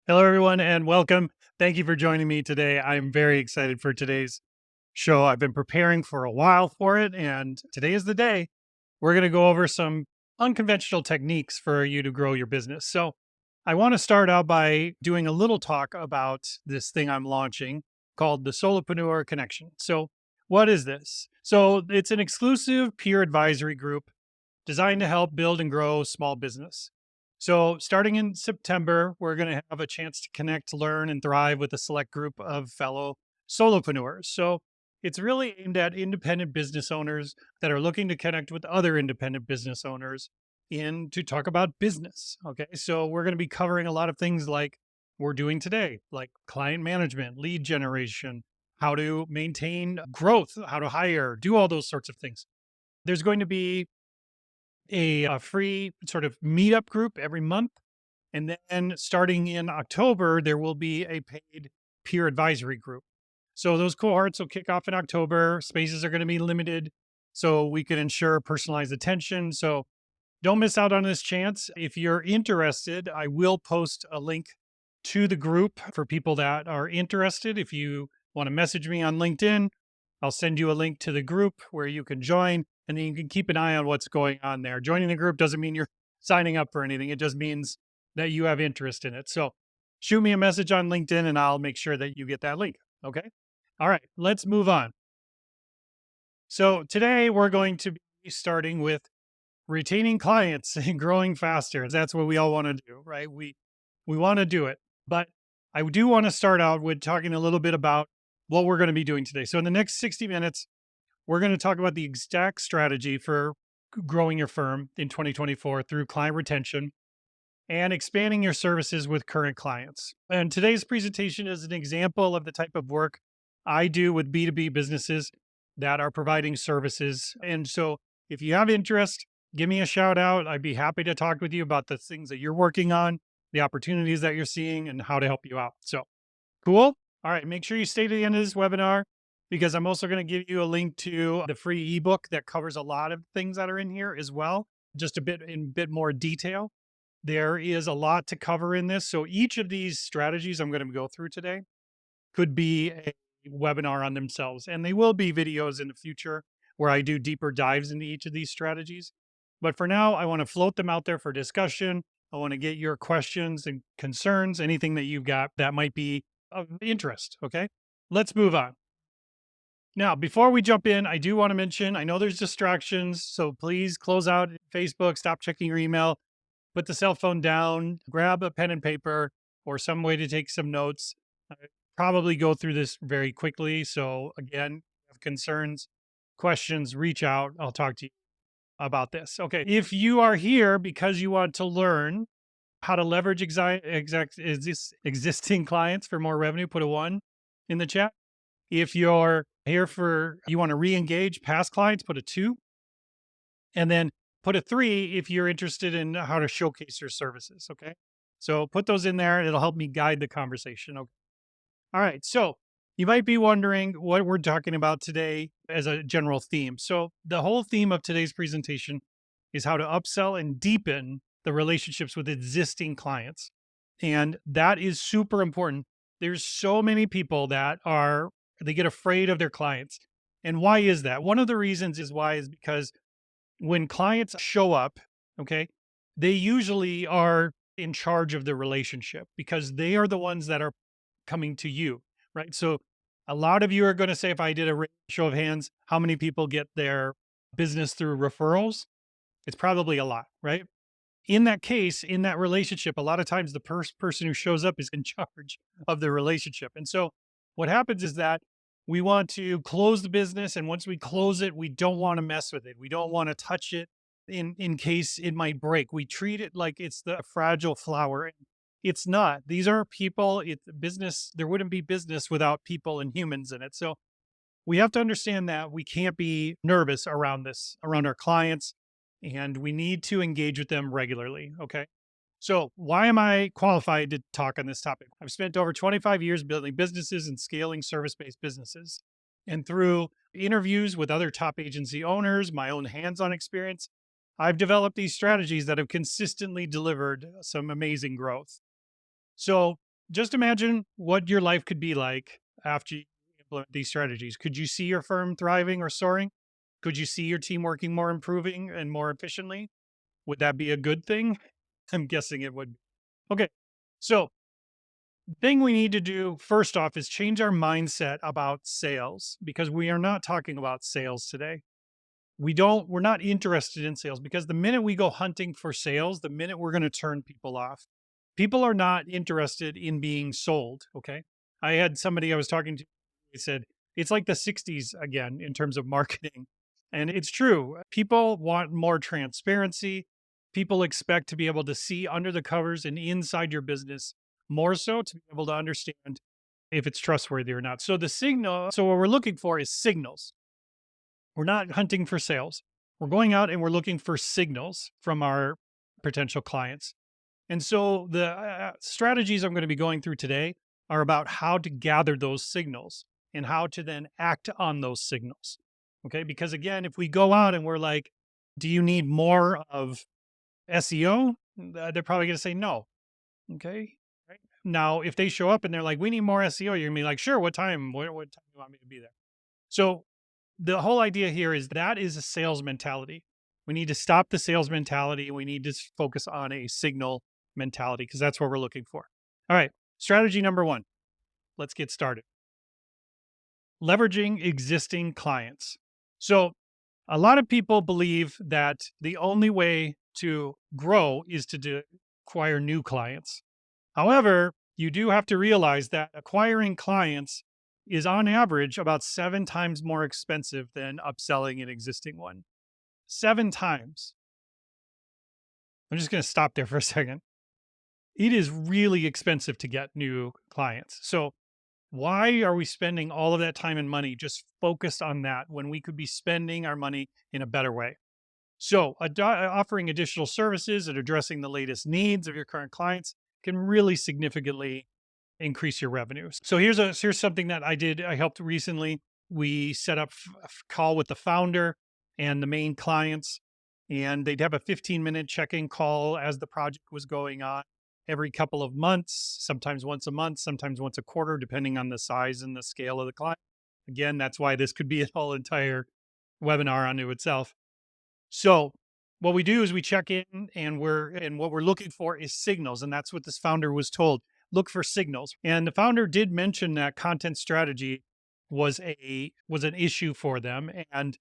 Hello, everyone, and welcome. Thank you for joining me today. I'm very excited for today's show. I've been preparing for a while for it, and today is the day. We're going to go over some unconventional techniques for you to grow your business. So, I want to start out by doing a little talk about this thing I'm launching called the Solopreneur Connection. So, what is this? So, it's an exclusive peer advisory group designed to help build and grow small business. So, starting in September, we're going to have a chance to connect, learn, and thrive with a select group of fellow solopreneurs. So, it's really aimed at independent business owners that are looking to connect with other independent business owners in to talk about business. Okay. So, we're going to be covering a lot of things like we're doing today, like client management, lead generation, how to maintain growth, how to hire, do all those sorts of things. There's going to be a free sort of meetup group every month. And then starting in October, there will be a paid peer advisory group. So those cohorts will kick off in October. Spaces are going to be limited so we can ensure personalized attention. So don't miss out on this chance. If you're interested, I will post a link to the group for people that are interested. If you want to message me on LinkedIn, I'll send you a link to the group where you can join and then you can keep an eye on what's going on there. Joining the group doesn't mean you're signing up for anything, it just means that you have interest in it. So shoot me a message on LinkedIn and I'll make sure that you get that link. Okay. All right, let's move on. So today we're going to be starting with retaining clients and growing faster. That's what we all want to do, right? We want to do it. But I do want to start out with talking a little bit about what we're going to be doing today. So in the next 60 minutes, we're going to talk about the exact strategy for growing your firm in 2024 through client retention and expanding your services with current clients. And today's presentation is an example of the type of work I do with B2B businesses that are providing services. And so if you have interest, give me a shout out. I'd be happy to talk with you about the things that you're working on, the opportunities that you're seeing, and how to help you out. So cool. All right. Make sure you stay to the end of this webinar because I'm also going to give you a link to the free ebook that covers a lot of things that are in here as well, just a bit in bit more detail. There is a lot to cover in this. So each of these strategies I'm going to go through today could be a webinar on themselves. And they will be videos in the future where I do deeper dives into each of these strategies. But for now, I want to float them out there for discussion. I want to get your questions and concerns, anything that you've got that might be of interest. Okay. Let's move on. Now, before we jump in, I do want to mention I know there's distractions. So please close out Facebook, stop checking your email, put the cell phone down, grab a pen and paper or some way to take some notes. Probably go through this very quickly. So, again, if you have concerns, questions, reach out. I'll talk to you about this. Okay. If you are here because you want to learn how to leverage existing clients for more revenue, put a one in the chat. If you're here for you want to re-engage past clients, put a two. And then put a three if you're interested in how to showcase your services. Okay. So put those in there. It'll help me guide the conversation. Okay. All right. So you might be wondering what we're talking about today as a general theme. So the whole theme of today's presentation is how to upsell and deepen the relationships with existing clients. And that is super important. There's so many people that they get afraid of their clients. And why is that? One of the reasons is because when clients show up, okay, they usually are in charge of the relationship because they are the ones that are coming to you, right? So a lot of you are going to say, if I did a show of hands, how many people get their business through referrals? It's probably a lot, right? In that case, in that relationship, a lot of times the person who shows up is in charge of the relationship. And so what happens is that we want to close the business. And once we close it, we don't want to mess with it. We don't want to touch it in case it might break. We treat it like it's the fragile flower. It's not. These are people. It's business. There wouldn't be business without people and humans in it. So we have to understand that we can't be nervous around this, around our clients, and we need to engage with them regularly. Okay. So, why am I qualified to talk on this topic? I've spent over 25 years building businesses and scaling service based businesses. And through interviews with other top agency owners, my own hands on experience, I've developed these strategies that have consistently delivered some amazing growth. So, Just imagine what your life could be like after you implement these strategies. Could you see your firm thriving or soaring? Could you see your team working more, improving, and more efficiently? Would that be a good thing? I'm guessing it would. Okay. So, thing we need to do first off is change our mindset about sales because we are not talking about sales today. We're not interested in sales because the minute we go hunting for sales, the minute we're going to turn people off. People are not interested in being sold. Okay. I had somebody I was talking to, he said, it's like the 60s again in terms of marketing. And it's true. People want more transparency. People expect to be able to see under the covers and inside your business more so to be able to understand if it's trustworthy or not. So what we're looking for is signals. We're not hunting for sales. We're going out and we're looking for signals from our potential clients. And so the strategies I'm going to be going through today are about how to gather those signals and how to then act on those signals. Okay. Because again, if we go out and we're like, do you need more of SEO? They're probably going to say no. Okay. Right. Now, if they show up and they're like, we need more SEO, you're going to be like, sure, what time? What time do you want me to be there? So the whole idea here is that is a sales mentality. We need to stop the sales mentality. We need to focus on a signal mentality because that's what we're looking for. All right. Strategy number one. Let's get started. Leveraging existing clients. So, a lot of people believe that the only way to grow is to acquire new clients. However, you do have to realize that acquiring clients is on average about 7 times more expensive than upselling an existing one. 7 times. I'm just going to stop there for a second. It is really expensive to get new clients. So, why are we spending all of that time and money just focused on that when we could be spending our money in a better way? So, offering additional services and addressing the latest needs of your current clients can really significantly increase your revenue. So here's something that I did. I helped recently. We set up a call with the founder and the main clients, and they'd have a 15-minute check-in call as the project was going on every couple of months, sometimes once a month, sometimes once a quarter, depending on the size and the scale of the client. Again, that's why this could be a whole entire webinar unto itself. So what we do is we check in and what we're looking for is signals. And that's what this founder was told. Look for signals. And the founder did mention that content strategy was an issue for them. And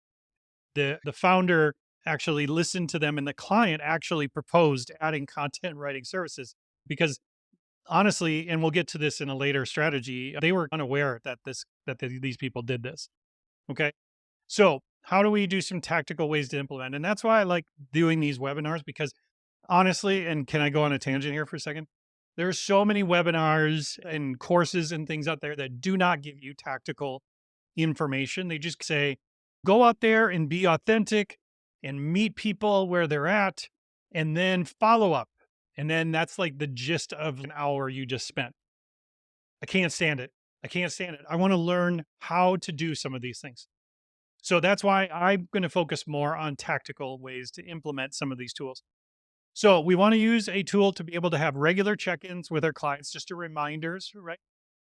the founder actually listened to them and the client actually proposed adding content writing services because honestly, and we'll get to this in a later strategy, they were unaware that these people did this. Okay. So, how do we do some tactical ways to implement? And that's why I like doing these webinars because honestly, and can I go on a tangent here for a second? There's so many webinars and courses and things out there that do not give you tactical information. They just say, go out there and be authentic and meet people where they're at and then follow up. And then that's like the gist of an hour you just spent. I can't stand it. I can't stand it. I want to learn how to do some of these things. So that's why I'm going to focus more on tactical ways to implement some of these tools. So we want to use a tool to be able to have regular check-ins with our clients, just a reminders, right?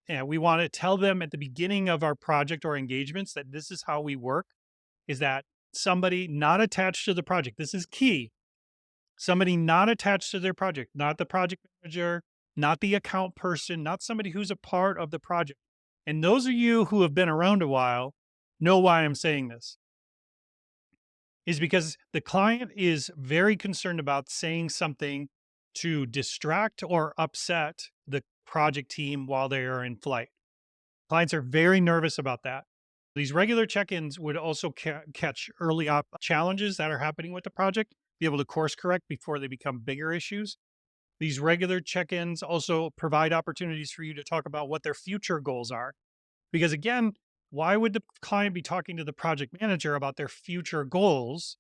And we want to tell them at the beginning of our project or engagements that this is how we work, is that somebody not attached to the project, this is key. Somebody not attached to their project, not the project manager, not the account person, not somebody who's a part of the project. And those of you who have been around a while know why I'm saying this is because the client is very concerned about saying something to distract or upset the project team while they are in flight. Clients are very nervous about that. These regular check ins would also catch early up challenges that are happening with the project, be able to course correct before they become bigger issues. These regular check ins also provide opportunities for you to talk about what their future goals are. Because again, why would the client be talking to the project manager about their future goals?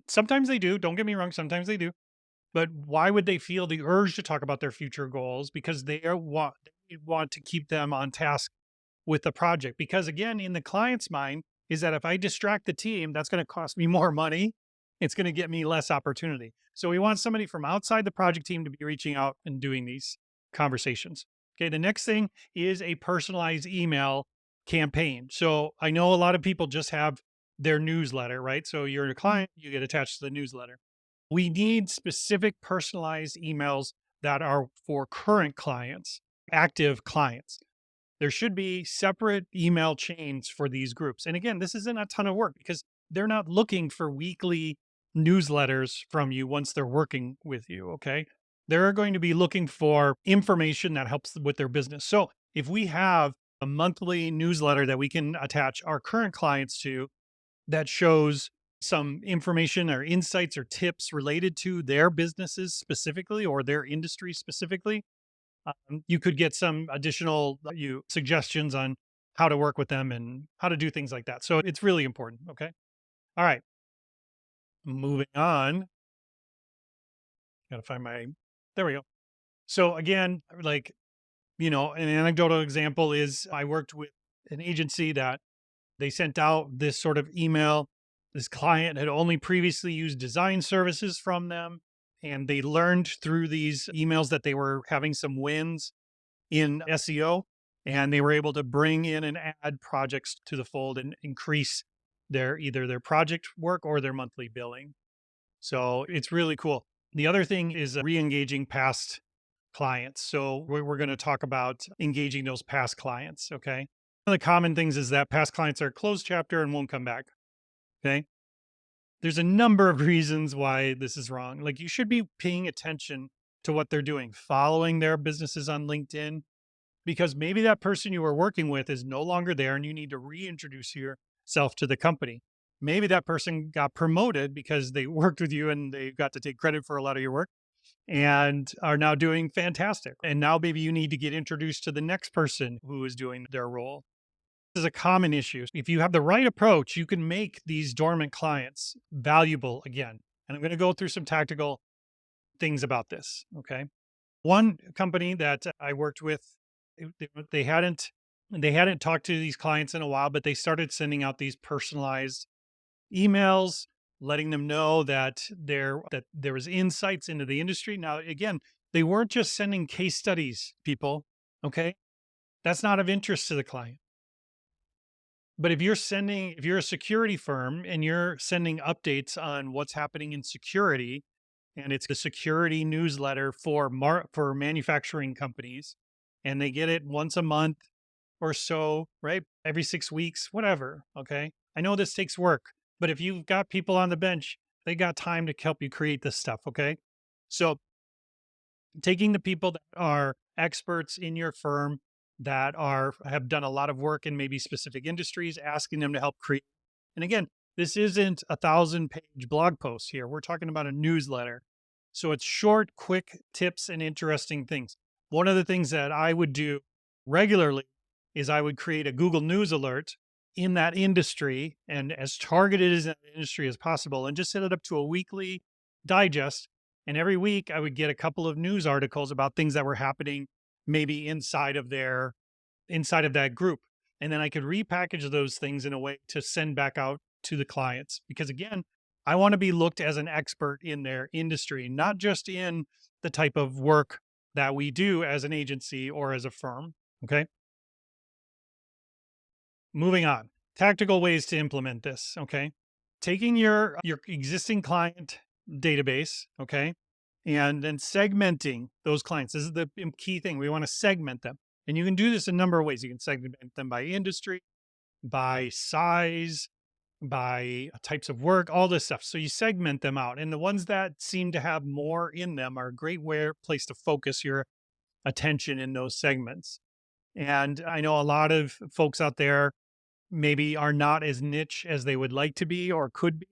Sometimes they do. Don't get me wrong. Sometimes they do. But why would they feel the urge to talk about their future goals? Because they want to keep them on task with the project. Because again, in the client's mind, is that if I distract the team, that's going to cost me more money. It's going to get me less opportunity. So we want somebody from outside the project team to be reaching out and doing these conversations. Okay. The next thing is a personalized email campaign. So I know a lot of people just have their newsletter, right? So you're a client, you get attached to the newsletter. We need specific personalized emails that are for current clients, active clients. There should be separate email chains for these groups. And again, this isn't a ton of work because they're not looking for weekly newsletters from you once they're working with you. Okay. They're going to be looking for information that helps with their business. So if we have a monthly newsletter that we can attach our current clients to that shows some information or insights or tips related to their businesses specifically or their industry specifically, you could get some additional you suggestions on how to work with them and how to do things like that. So it's really important. Okay. All right. Moving on. Gotta find my there we go. So again, like, an anecdotal example is I worked with an agency that they sent out this sort of email. This client had only previously used design services from them. And they learned through these emails that they were having some wins in SEO, and they were able to bring in and add projects to the fold and increase their either their project work or their monthly billing. So it's really cool. The other thing is re-engaging past clients. So we're going to talk about engaging those past clients. Okay. One of the common things is that past clients are closed chapter and won't come back. Okay. There's a number of reasons why this is wrong. Like you should be paying attention to what they're doing, following their businesses on LinkedIn, because maybe that person you were working with is no longer there and you need to reintroduce yourself to the company. Maybe that person got promoted because they worked with you and they got to take credit for a lot of your work and are now doing fantastic. And now maybe you need to get introduced to the next person who is doing their role. This is a common issue. If you have the right approach, you can make these dormant clients valuable again. And I'm going to go through some tactical things about this. Okay. One company that I worked with, they hadn't talked to these clients in a while, but they started sending out these personalized emails, letting them know that there was insights into the industry. Now, again, they weren't just sending case studies, people. Okay, that's not of interest to the client. But if you're a security firm and you're sending updates on what's happening in security, and it's the security newsletter for for manufacturing companies, and they get it once a month or so, right? Every 6 weeks, whatever. Okay. I know this takes work, but if you've got people on the bench, they got time to help you create this stuff. Okay. So taking the people that are experts in your firm that have done a lot of work in maybe specific industries, asking them to help create. And again, this isn't 1,000-page blog post here. We're talking about a newsletter. So it's short, quick tips and interesting things. One of the things that I would do regularly is I would create a Google News alert in that industry and as targeted as that industry as possible and just set it up to a weekly digest. And every week I would get a couple of news articles about things that were happening maybe inside of that group. And then I could repackage those things in a way to send back out to the clients. Because again, I want to be looked as an expert in their industry, not just in the type of work that we do as an agency or as a firm. Okay. Moving on. Tactical ways to implement this. Okay. Taking your existing client database, okay, and then segmenting those clients. This is the key thing. We want to segment them. And you can do this a number of ways. You can segment them by industry, by size, by types of work, all this stuff. So you segment them out. And the ones that seem to have more in them are a great place to focus your attention in those segments. And I know a lot of folks out there maybe are not as niche as they would like to be or could be.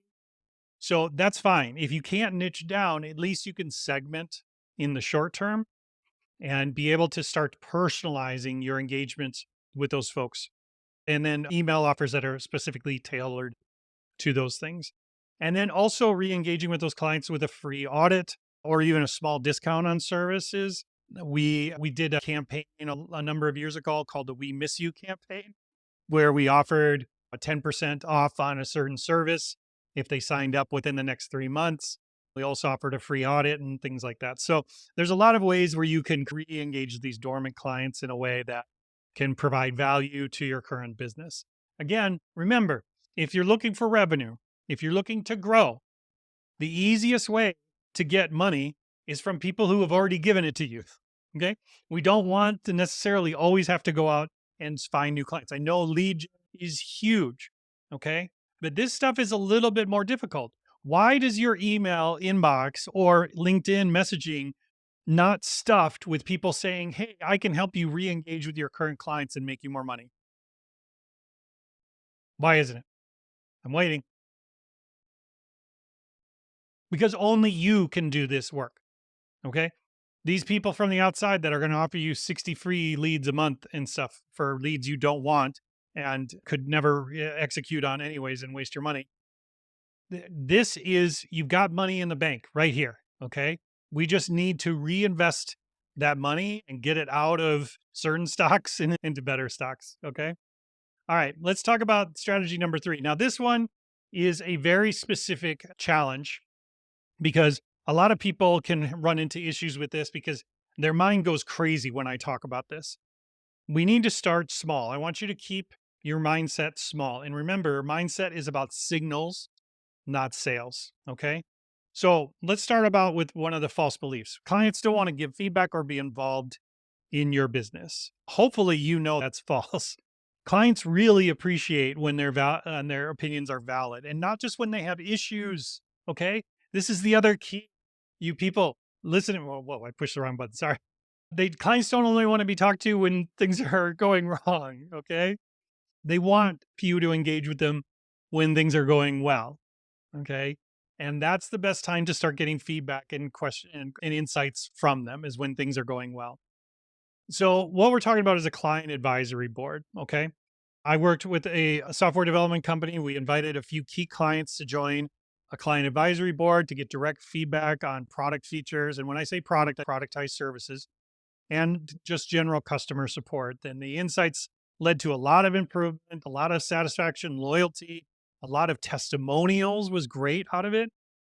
So that's fine. If you can't niche down, at least you can segment in the short term and be able to start personalizing your engagements with those folks. And then email offers that are specifically tailored to those things. And then also re-engaging with those clients with a free audit or even a small discount on services. We did a campaign a number of years ago called the We Miss You campaign, where we offered a 10% off on a certain service if they signed up within the next 3 months. We also offered a free audit and things like that. So there's a lot of ways where you can re-engage these dormant clients in a way that can provide value to your current business. Again, remember, if you're looking for revenue, if you're looking to grow, the easiest way to get money is from people who have already given it to you. Okay. We don't want to necessarily always have to go out and find new clients. I know lead gen is huge. Okay. But this stuff is a little bit more difficult. Why does your email inbox or LinkedIn messaging not stuffed with people saying, hey, I can help you re engage with your current clients and make you more money? Why isn't it? I'm waiting because only you can do this work. Okay. These people from the outside that are going to offer you 60 free leads a month and stuff for leads you don't want and could never execute on anyways and waste your money. This is, you've got money in the bank right here. Okay. We just need to reinvest that money and get it out of certain stocks and into better stocks. Okay. All right. Let's talk about strategy number 3. Now, this one is a very specific challenge because a lot of people can run into issues with this because their mind goes crazy when I talk about this. We need to start small. I want you to keep your mindset small. And remember, mindset is about signals, not sales. Okay. So let's start about with one of the false beliefs. Clients don't want to give feedback or be involved in your business. Hopefully, you know that's false. Clients really appreciate when their opinions are valid and not just when they have issues. Okay. This is the other key. You people listen. Whoa, I pushed the wrong button. Sorry. Clients don't only want to be talked to when things are going wrong. Okay. They want you to engage with them when things are going well. Okay. And that's the best time to start getting feedback and question and insights from them is when things are going well. So what we're talking about is a client advisory board. Okay. I worked with a software development company. We invited a few key clients to join a client advisory board to get direct feedback on product features. And when I say product, productized services and just general customer support. Then the insights led to a lot of improvement, a lot of satisfaction, loyalty, a lot of testimonials was great out of it.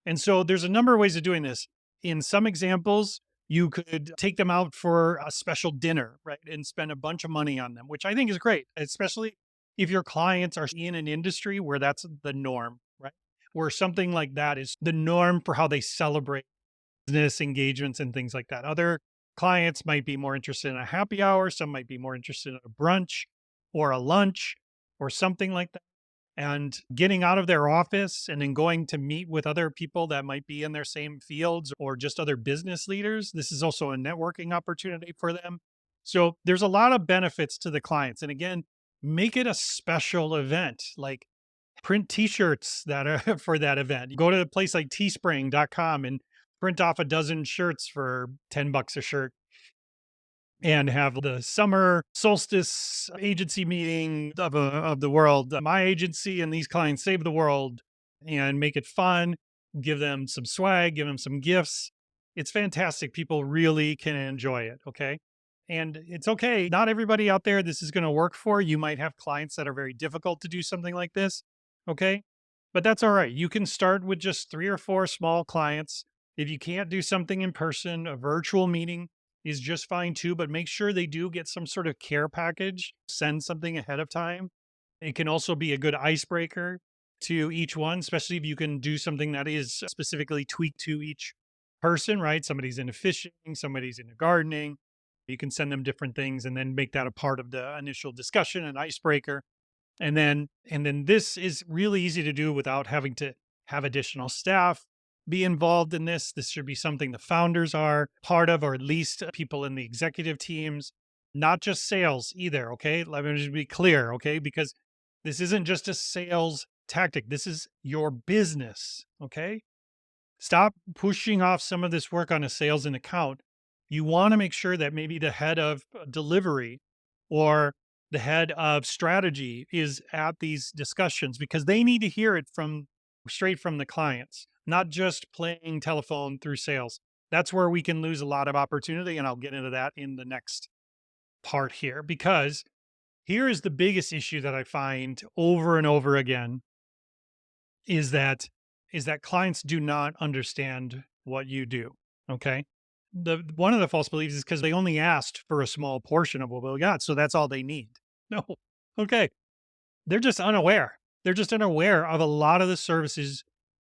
And so there's a number of ways of doing this. In some examples, you could take them out for a special dinner, right? And spend a bunch of money on them, which I think is great, especially if your clients are in an industry where that's the norm, right? Where something like that is the norm for how they celebrate business engagements and things like that. Other clients might be more interested in a happy hour, some might be more interested in a brunch or a lunch or something like that. And getting out of their office and then going to meet with other people that might be in their same fields or just other business leaders. This is also a networking opportunity for them. So there's a lot of benefits to the clients. And again, make it a special event. Like print t-shirts that are for that event. You go to a place like teespring.com and print off a dozen shirts for 10 bucks a shirt and have the summer solstice agency meeting of the world. My agency and these clients save the world and make it fun, give them some swag, give them some gifts. It's fantastic. People really can enjoy it. Okay. And it's okay. Not everybody out there this is going to work for. You might have clients that are very difficult to do something like this. Okay. But that's all right. You can start with just 3 or 4 small clients. If you can't do something in person, a virtual meeting is just fine too, but make sure they do get some sort of care package. Send something ahead of time. It can also be a good icebreaker to each one, especially if you can do something that is specifically tweaked to each person, right? Somebody's into fishing, somebody's into gardening. You can send them different things and then make that a part of the initial discussion and icebreaker. And then this is really easy to do without having to have additional staff be involved in this. This should be something the founders are part of, or at least people in the executive teams, not just sales either. Okay. Let me just be clear. Okay. Because this isn't just a sales tactic, this is your business. Okay. Stop pushing off some of this work on a sales and account. You want to make sure that maybe the head of delivery or the head of strategy is at these discussions because they need to hear it from straight from the clients, not just playing telephone through sales. That's where we can lose a lot of opportunity. And I'll get into that in the next part here because here is the biggest issue that I find over and over again is that is that clients do not understand what you do. Okay. The one of the false beliefs is because they only asked for a small portion of what we got. So that's all they need. No. Okay. They're just unaware. They're just unaware of a lot of the services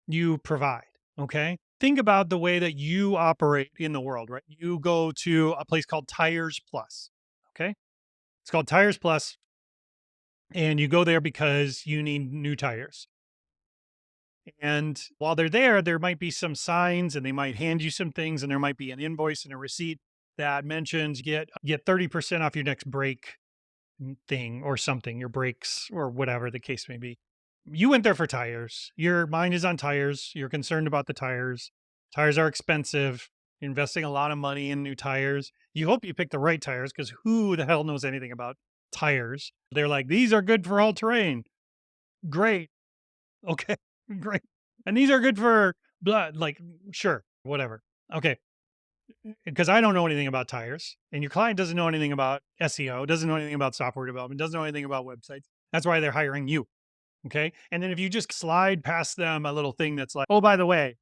you provide. Okay. Think about the way that you operate in the world, right? You go to a place called Tires Plus. Okay. It's called Tires Plus, and you go there because you need new tires. And while they're there, there might be some signs and they might hand you some things, and there might be an invoice and a receipt that mentions get 30% off your next brake thing or something, your brakes or whatever the case may be. You went there for tires. Your mind is on tires. You're concerned about the tires. Tires are expensive. You're investing a lot of money in new tires. You hope you pick the right tires because who the hell knows anything about tires? They're like, these are good for all terrain. Great. Okay. Great. And these are good for blood. Like, sure, whatever. Okay. Because I don't know anything about tires, and your client doesn't know anything about SEO, doesn't know anything about software development, doesn't know anything about websites. That's why they're hiring you. Okay. And then if you just slide past them a little thing that's like, oh, by the way,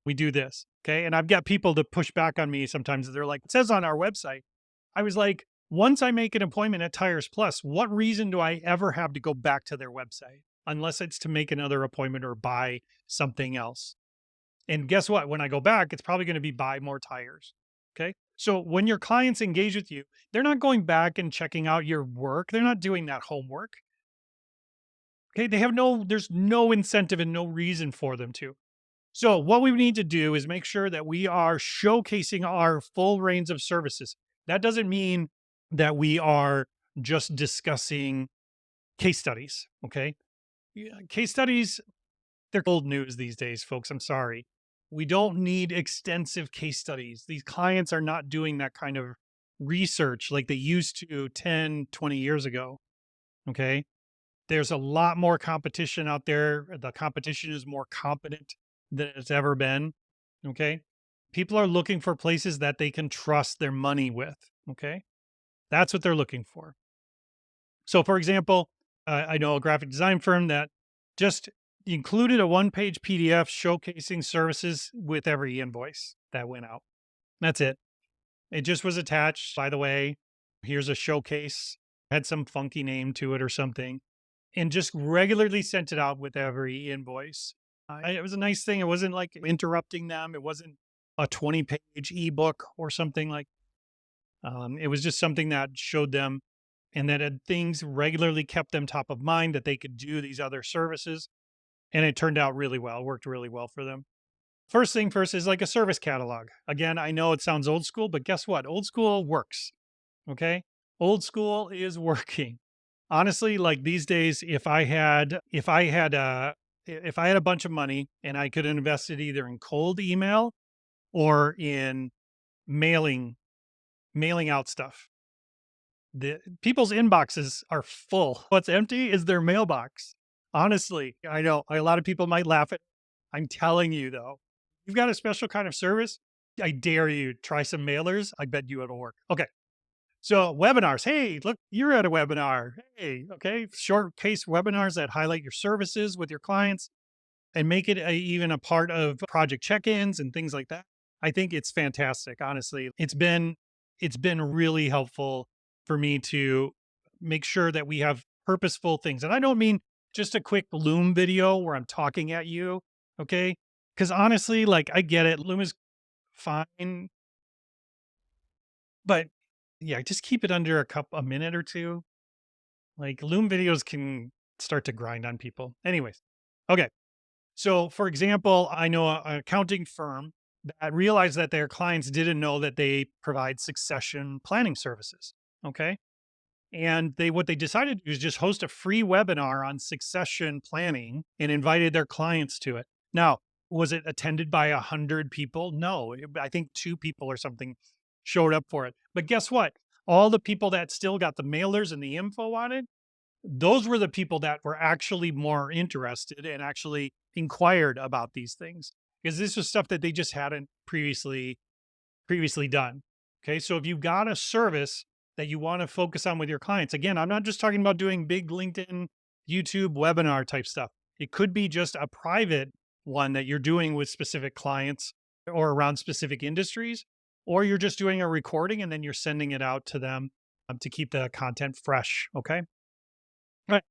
we do this. Okay. And I've got people to push back on me sometimes. They're like, it says on our website. I was like, once I make an appointment at Tires Plus, what reason do I ever have to go back to their website? Unless it's to make another appointment or buy something else. And guess what? When I go back, it's probably going to be buy more tires. Okay. So when your clients engage with you, they're not going back and checking out your work. They're not doing that homework. Okay. There's no incentive and no reason for them to. So what we need to do is make sure that we are showcasing our full range of services. That doesn't mean that we are just discussing case studies. Okay. Yeah, case studies, they're old news these days, folks. I'm sorry. We don't need extensive case studies. These clients are not doing that kind of research like they used to 10, 20 years ago. Okay. There's a lot more competition out there. The competition is more competent than it's ever been. Okay. People are looking for places that they can trust their money with. Okay. That's what they're looking for. So, for example, I know a graphic design firm that just included a one-page PDF showcasing services with every invoice that went out. That's it. It just was attached. By the way, here's a showcase, had some funky name to it or something, and just regularly sent it out with every invoice. It was a nice thing. It wasn't like interrupting them. It wasn't a 20-page ebook or something like. It was just something that showed them and that had things regularly kept them top of mind that they could do these other services. And it turned out really well, worked really well for them. First thing first is like a service catalog. Again, I know it sounds old school, but guess what? Old school works. Okay. Old school is working. Honestly, like these days, if I had a bunch of money and I could invest it either in cold email or in mailing, mailing out stuff. The people's inboxes are full. What's empty is their mailbox. Honestly, I know a lot of people might laugh at. I'm telling you though, you've got a special kind of service. I dare you try some mailers. I bet you it'll work. Okay. So webinars. Hey, look, you're at a webinar. Hey, okay. Short case webinars that highlight your services with your clients and make it even a part of project check-ins and things like that. I think it's fantastic. Honestly, it's been really helpful for me to make sure that we have purposeful things. And I don't mean just a quick Loom video where I'm talking at you, okay? Because honestly, like I get it, Loom is fine, but yeah, just keep it under a minute or two. Like Loom videos can start to grind on people. Anyways, okay. So, for example, I know an accounting firm that realized that their clients didn't know that they provide succession planning services. Okay. And what they decided to do is just host a free webinar on succession planning and invited their clients to it. Now, was it attended by 100 people? No, I think 2 people or something showed up for it. But guess what? All the people that still got the mailers and the info on it, those were the people that were actually more interested and actually inquired about these things because this was stuff that they just hadn't previously done. Okay. So if you've got a service that you want to focus on with your clients, again, I'm not just talking about doing big LinkedIn, YouTube webinar type stuff. It could be just a private one that you're doing with specific clients or around specific industries, or you're just doing a recording and then you're sending it out to them to keep the content fresh. Okay. All right.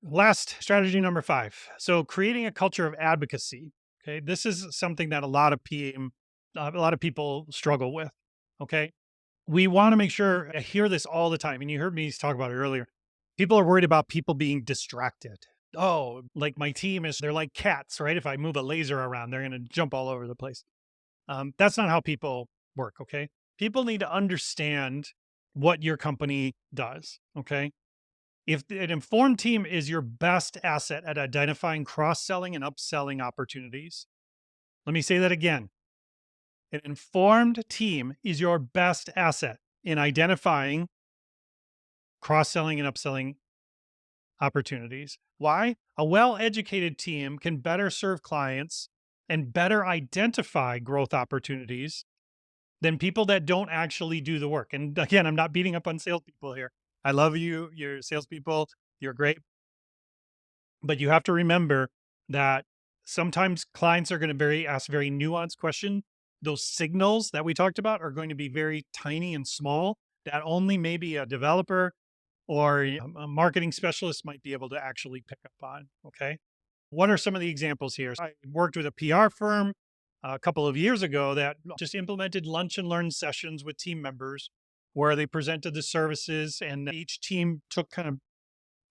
Last strategy number five. So creating a culture of advocacy. Okay. This is something that a lot of people struggle with. Okay. We want to make sure I hear this all the time. And you heard me talk about it earlier. People are worried about people being distracted. Oh, like my team is, they're like cats, right? If I move a laser around, they're going to jump all over the place. That's not how people work. Okay. People need to understand what your company does. Okay. If an informed team is your best asset at identifying cross selling and upselling opportunities, let me say that again. An informed team is your best asset in identifying cross selling and upselling opportunities. Why? A well educated team can better serve clients and better identify growth opportunities than people that don't actually do the work. And again, I'm not beating up on salespeople here. I love you. You're salespeople. You're great. But you have to remember that sometimes clients are going to ask very nuanced questions. Those signals that we talked about are going to be very tiny and small that only maybe a developer or a marketing specialist might be able to actually pick up on. Okay. What are some of the examples here? I worked with a PR firm a couple of years ago that just implemented lunch and learn sessions with team members where they presented the services and each team took kind of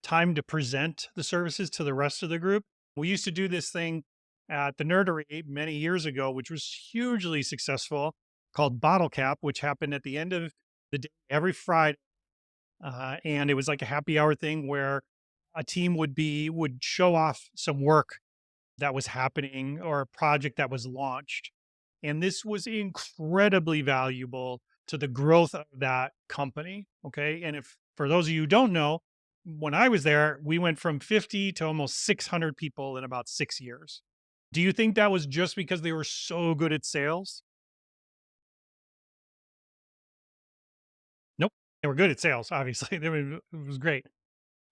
time to present the services to the rest of the group. We used to do this thing at the Nerdery many years ago, which was hugely successful, called Bottle Cap, which happened at the end of the day every Friday. And it was like a happy hour thing where a team would show off some work that was happening or a project that was launched. And this was incredibly valuable to the growth of that company. Okay. And if for those of you who don't know, when I was there, we went from 50 to almost 600 people in about 6 years. Do you think that was just because they were so good at sales? Nope. They were good at sales, obviously. It was great.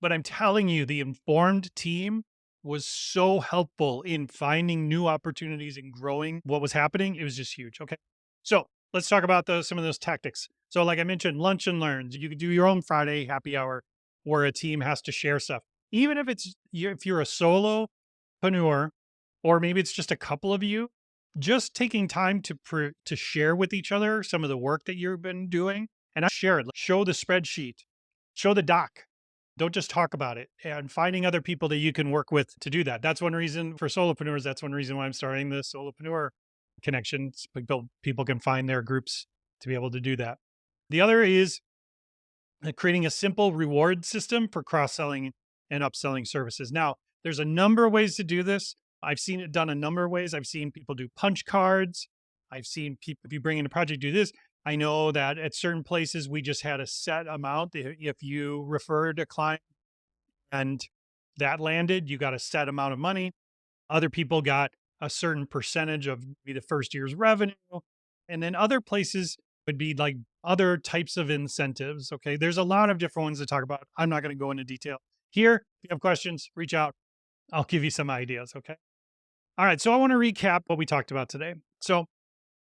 But I'm telling you, the informed team was so helpful in finding new opportunities and growing what was happening. It was just huge. Okay. So let's talk about some of those tactics. So, like I mentioned, lunch and learns. You could do your own Friday happy hour where a team has to share stuff. Even if if you're a solopreneur, or maybe it's just a couple of you, just taking time to share with each other some of the work that you've been doing and share it. Show the spreadsheet, show the doc, don't just talk about it, and finding other people that you can work with to do that. That's one reason for solopreneurs. That's one reason why I'm starting the solopreneur connections. People can find their groups to be able to do that. The other is creating a simple reward system for cross selling and upselling services. Now, there's a number of ways to do this. I've seen it done a number of ways. I've seen people do punch cards. I've seen people, if you bring in a project, do this. I know that at certain places, we just had a set amount. If you referred a client and that landed, you got a set amount of money. Other people got a certain percentage of maybe the first year's revenue. And then other places would be like other types of incentives. Okay. There's a lot of different ones to talk about. I'm not going to go into detail here. If you have questions, reach out. I'll give you some ideas. Okay. All right. So I want to recap what we talked about today. So,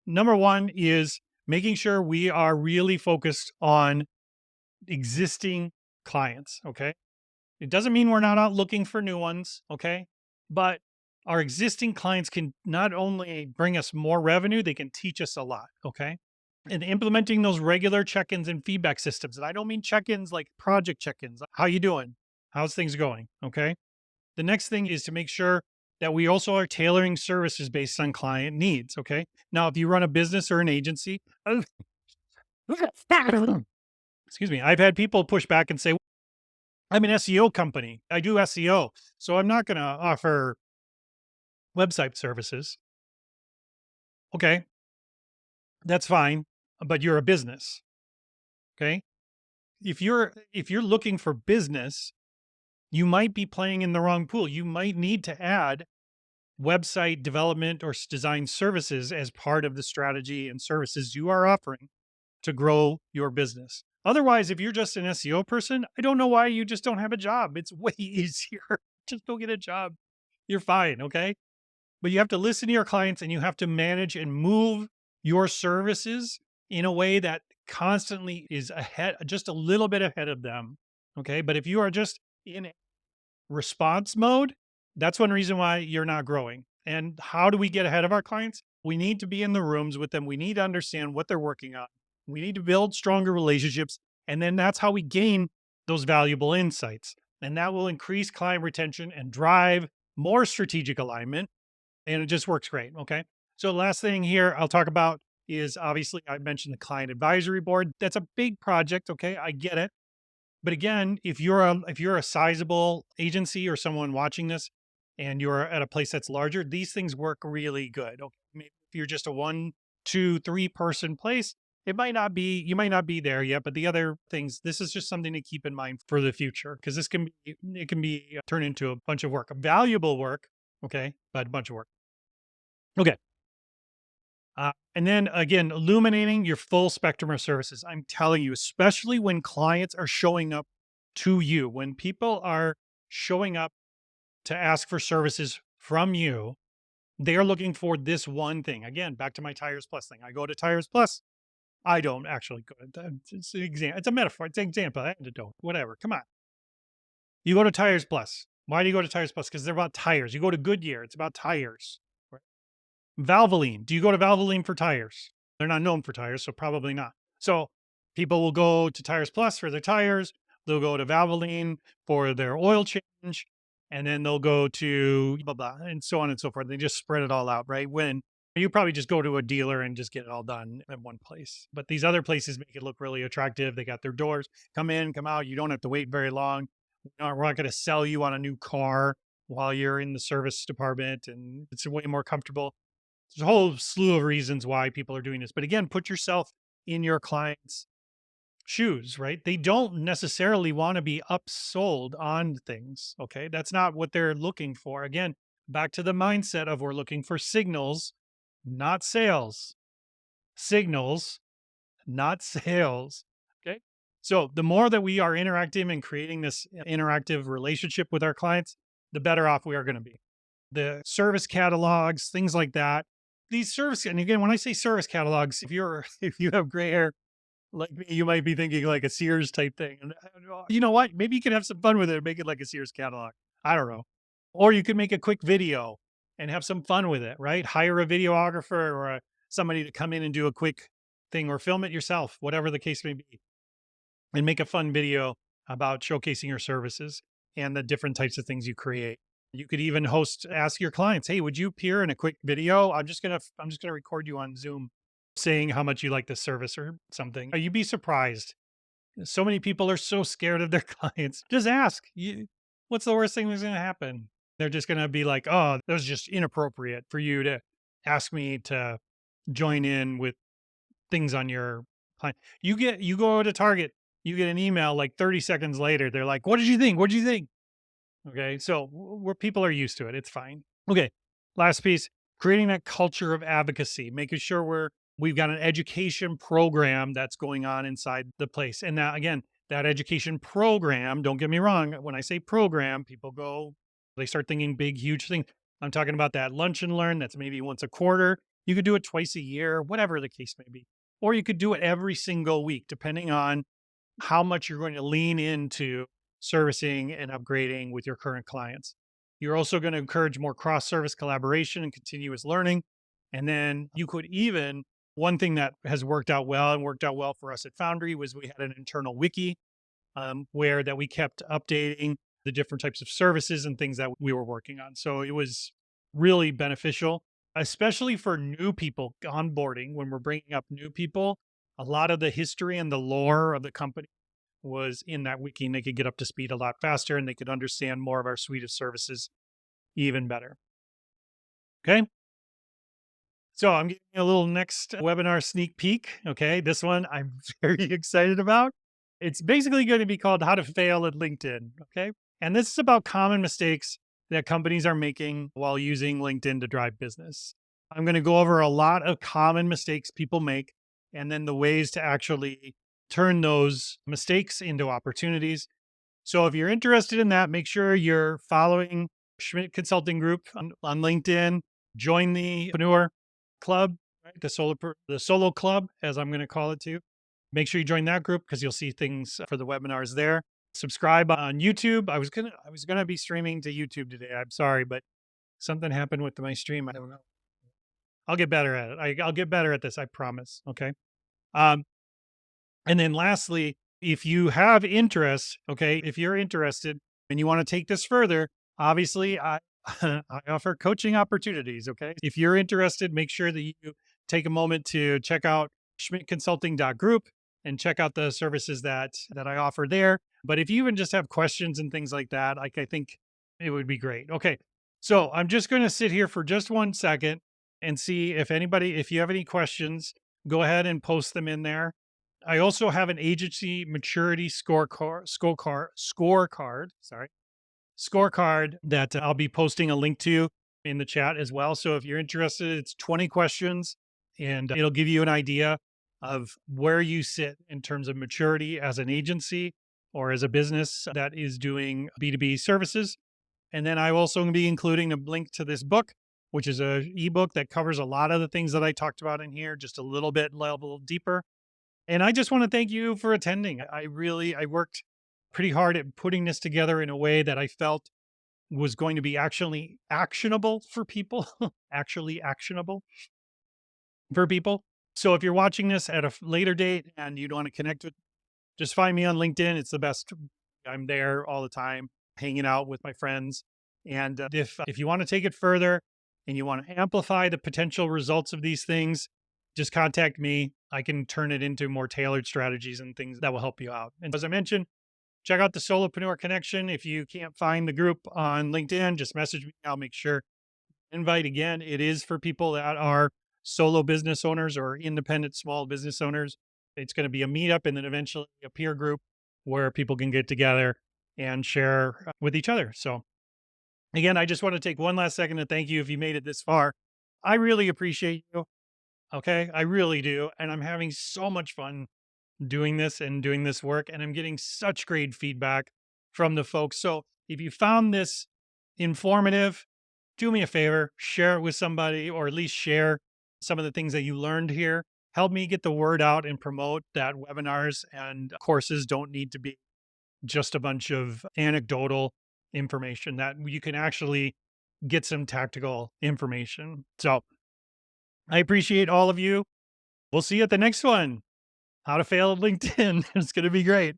number one is making sure we are really focused on existing clients. Okay. It doesn't mean we're not out looking for new ones. Okay. But our existing clients can not only bring us more revenue, they can teach us a lot. Okay. And implementing those regular check-ins and feedback systems. And I don't mean check-ins like project check-ins. How you doing? How's things going? Okay. The next thing is to make sure that we also are tailoring services based on client needs. Okay. Now, if you run a business or an agency, excuse me, I've had people push back and say, I'm an SEO company. I do SEO. So I'm not going to offer website services. Okay. That's fine. But you're a business. Okay. If you're looking for business, you might be playing in the wrong pool. You might need to add website development or design services as part of the strategy and services you are offering to grow your business. Otherwise, if you're just an SEO person, I don't know why you just don't have a job. It's way easier. Just go get a job. You're fine. Okay. but you have to listen to your clients and you have to manage and move your services in a way that constantly is ahead, just a little bit ahead of them. Okay. But if you are just in response mode, that's one reason why you're not growing. And how do we get ahead of our clients? We need to be in the rooms with them. We need to understand what they're working on. We need to build stronger relationships. And then that's how we gain those valuable insights. And that will increase client retention and drive more strategic alignment. And it just works great. Okay. So, last thing here I'll talk about is obviously I mentioned the client advisory board. That's a big project. Okay. I get it. But again, if you're a sizable agency or someone watching this and you're at a place that's larger, these things work really good. Okay. Maybe if you're just a one, two, three person place, it might not be, you might not be there yet, but the other things, this is just something to keep in mind for the future because this can be, it can be turned into a bunch of work, valuable work. Okay. But a bunch of work. Okay. And then again, illuminating your full spectrum of services. I'm telling you, especially when clients are showing up to you, when people are showing up to ask for services from you, they are looking for this one thing. Again, back to my Tires Plus thing. I go to Tires Plus. I don't actually go to that. It's an example. It's a metaphor. It's an example. Antidote. Whatever. Come on. You go to Tires Plus. Why do you go to Tires Plus? Because they're about tires. You go to Goodyear. It's about tires. Valvoline. Do you go to Valvoline for tires? They're not known for tires, so probably not. So people will go to Tires Plus for their tires. They'll go to Valvoline for their oil change, and then they'll go to blah blah, and so on and so forth. They just spread it all out, right? When you probably just go to a dealer and just get it all done at one place. But these other places make it look really attractive. They got their doors, come in, come out. You don't have to wait very long. We're not going to sell you on a new car while you're in the service department, and it's way more comfortable. There's a whole slew of reasons why people are doing this. But again, put yourself in your client's shoes, right? They don't necessarily want to be upsold on things. Okay. That's not what they're looking for. Again, back to the mindset of we're looking for signals, not sales. Signals, not sales. Okay. So the more that we are interactive and creating this interactive relationship with our clients, the better off we are going to be. The service catalogs, things like that. These service, and again, when I say service catalogs, if you're if you have gray hair like me, you might be thinking like a Sears type thing. And you know what? Maybe you can have some fun with it and make it like a Sears catalog. I don't know. Or you could make a quick video and have some fun with it, right? Hire a videographer or somebody to come in and do a quick thing or film it yourself, whatever the case may be, and make a fun video about showcasing your services and the different types of things you create. You could even ask your clients, "Hey, would you appear in a quick video? I'm just gonna record you on Zoom saying how much you like the service or something." You'd be surprised. So many people are so scared of their clients. Just ask. What's the worst thing that's gonna happen? They're just gonna be like, "Oh, that was just inappropriate for you to ask me to join in with things on your client." You go to Target, you get an email like 30 seconds later. They're like, "What did you think? What did you think?" Okay. So where people are used to it, it's fine. Okay. Last piece, creating that culture of advocacy, making sure we've got an education program that's going on inside the place. And now again, that education program, don't get me wrong, when I say program, people go, they start thinking big, huge thing. I'm talking about that lunch and learn that's maybe once a quarter. You could do it twice a year, whatever the case may be. Or you could do it every single week, depending on how much you're going to lean into servicing and upgrading with your current clients. You're also going to encourage more cross service collaboration and continuous learning. And then you could even, one thing that has worked out well and worked out well for us at Foundry was we had an internal wiki where that we kept updating the different types of services and things that we were working on. So it was really beneficial, especially for new people onboarding. When we're bringing up new people, a lot of the history and the lore of the company was in that wiki, and they could get up to speed a lot faster and they could understand more of our suite of services even better. Okay. So I'm getting a little next webinar sneak peek. Okay. This one I'm very excited about. It's basically going to be called How to Fail at LinkedIn. Okay. And this is about common mistakes that companies are making while using LinkedIn to drive business. I'm going to go over a lot of common mistakes people make and then the ways to actually turn those mistakes into opportunities. So if you're interested in that, make sure you're following Schmidt Consulting Group on LinkedIn. join the Preneur Club, right? The solo club, as I'm going to call it too. Make sure you join that group because you'll see things for the webinars there. Subscribe on YouTube. I was gonna be streaming to YouTube today. I'm sorry, but something happened with my stream. I don't know. I'll get better at it. I'll get better at this. I promise. Okay. Um, and then lastly, if you have interest, okay, if you're interested and you want to take this further, obviously I I offer coaching opportunities, okay? If you're interested, make sure that you take a moment to check out schmidtconsulting.group and check out the services that I offer there. But if you even just have questions and things like that, like I think it would be great. Okay. So I'm just going to sit here for just 1 second and see if you have any questions, go ahead and post them in there. I also have an agency maturity scorecard that I'll be posting a link to in the chat as well. So if you're interested, it's 20 questions and it'll give you an idea of where you sit in terms of maturity as an agency or as a business that is doing B2B services. And then I will also be including a link to this book, which is a ebook that covers a lot of the things that I talked about in here, just a little bit level deeper. And I just want to thank you for attending. I worked pretty hard at putting this together in a way that I felt was going to be actually actionable for people, actually actionable for people. So if you're watching this at a later date and you want to connect with, just find me on LinkedIn. It's the best. I'm there all the time, hanging out with my friends. And if you want to take it further and you want to amplify the potential results of these things, just contact me. I can turn it into more tailored strategies and things that will help you out. And as I mentioned, check out the Solopreneur Connection. If you can't find the group on LinkedIn, just message me. I'll make sure. Invite again. It is for people that are solo business owners or independent small business owners. It's going to be a meetup and then eventually a peer group where people can get together and share with each other. So, again, I just want to take one last second to thank you if you made it this far. I really appreciate you. Okay. I really do. And I'm having so much fun doing this and doing this work. And I'm getting such great feedback from the folks. So if you found this informative, do me a favor, share it with somebody, or at least share some of the things that you learned here. Help me get the word out and promote that webinars and courses don't need to be just a bunch of anecdotal information, that you can actually get some tactical information. So I appreciate all of you. We'll see you at the next one. How to fail at LinkedIn. It's going to be great.